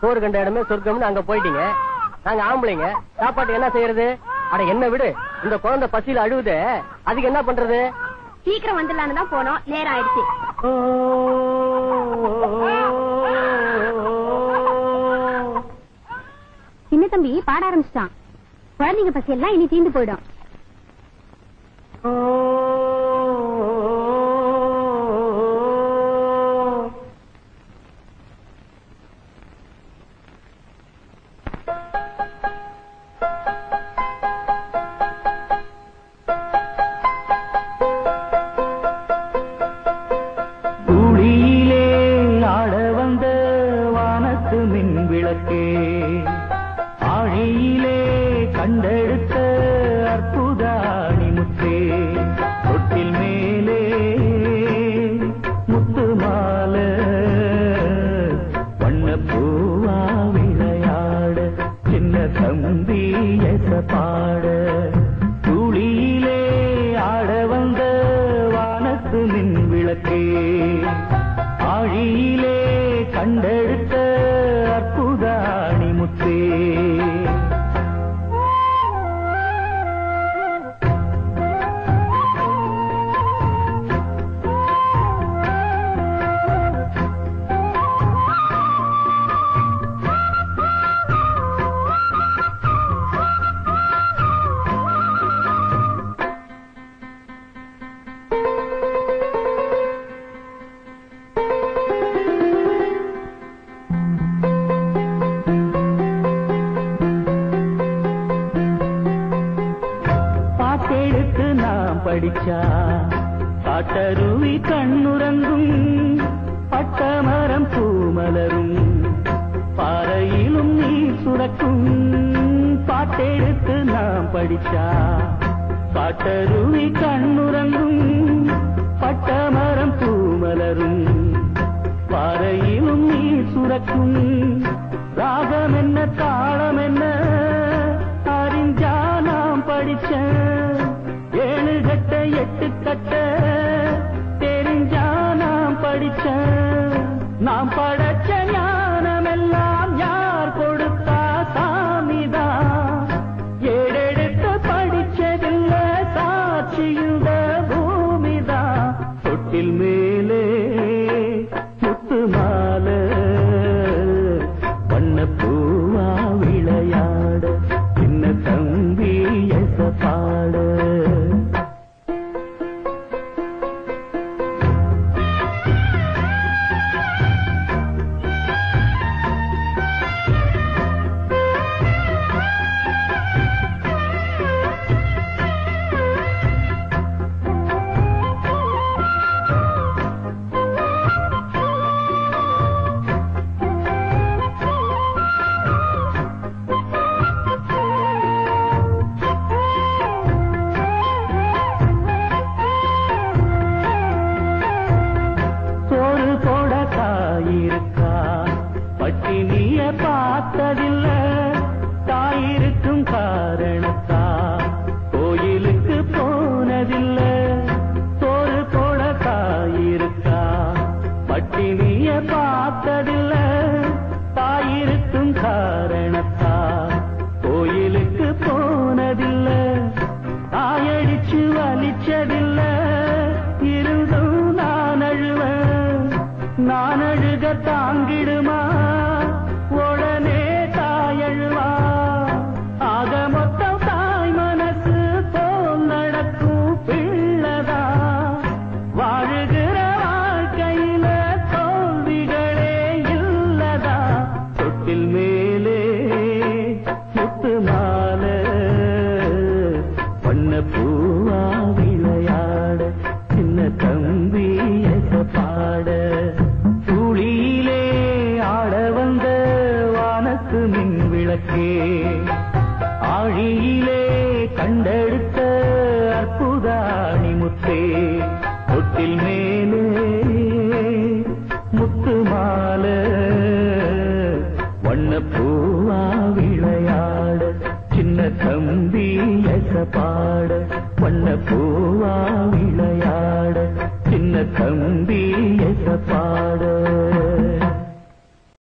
சோறு கண்ட இடமே சொர்க்கம்னு அங்க போயிட்டீங்க. நாங்க ஆம்பளைங்க சாப்பாட்டுக்கு என்ன செய்யறது? அட என்ன விடு, இந்த குழந்தை பசியில அழுவுது, அதுக்கு என்ன பண்றது? சீக்கிரம் வந்துடலான்னு தான் போனோம், நேரம் ஆயிடுச்சு. சின்ன தம்பி பாட ஆரம்பிச்சிட்டான். குழந்தைங்க பசி எல்லாம் இனி தீர்ந்து போயிடும். காட்டருவி கண்ணுறங்கும், பட்டமரம் பூமலரும், பாறையிலும் நீர் சுரக்கும். பாட்டெடுத்து நாம் படிச்சா காட்டருவி கண்ணுறங்கும், பட்டமரம் பூமலரும், பாறையிலும் நீர் சுரக்கும். ராகம் என்ன தாளம் என்ன அறிஞ்சா நாம் படிச்ச, ஏழு கட்ட எட்டு கட்ட தெரிஞ்சா நாம் படிச்ச. நாம் படைச்ச ஞானமெல்லாம் யார் கொடுத்தா? சாமிதான். ஏடெடுத்து படிச்சதில்ல, சாட்சியுட பூமிதான். தொட்டில் மேலே முத்து மாலை, வண்ண பூவா விளையாட, சின்ன தம்பி எசப்பாட. பட்டினிய பார்த்ததில்ல, தாயிருக்கும் காரணத்தா கோயிலுக்கு போனதில்ல. சோறு போட தாயிருக்கா, பட்டினிய பார்த்ததில்ல, தாயிருக்கும் காரணத்தா கோயிலுக்கு போனதில்ல. தாயடிச்சு வலிச்சதில்ல, இருந்தும் நான் அழுவேன். நான் அழுக தாங்கிடுமா, உடனே தாயழுவா. ஆக மொத்தம் தாய் மனசு போல் நடக்கும் பிள்ளதா. வாழுகிற வாழ்க்கையில தோல்விகளே இல்லதா. தொட்டில் மேலே முத்து மாலை, வண்ண பூவா விளையாட, சின்ன தம்பி எசப்பாட. துளியிலே ஆட வந்த வானத்து மின் விளக்கே, ஆழியிலே கண்டெடுத்த அற்புதாணி முத்தே. தொட்டில் மேலே முத்து மாலை, வண்ண பூவா விளையாட, சின்ன தம்பி எசப்பாட. வண்ண பூவா விளையாட, சின்ன தம்பி எசப்பாட.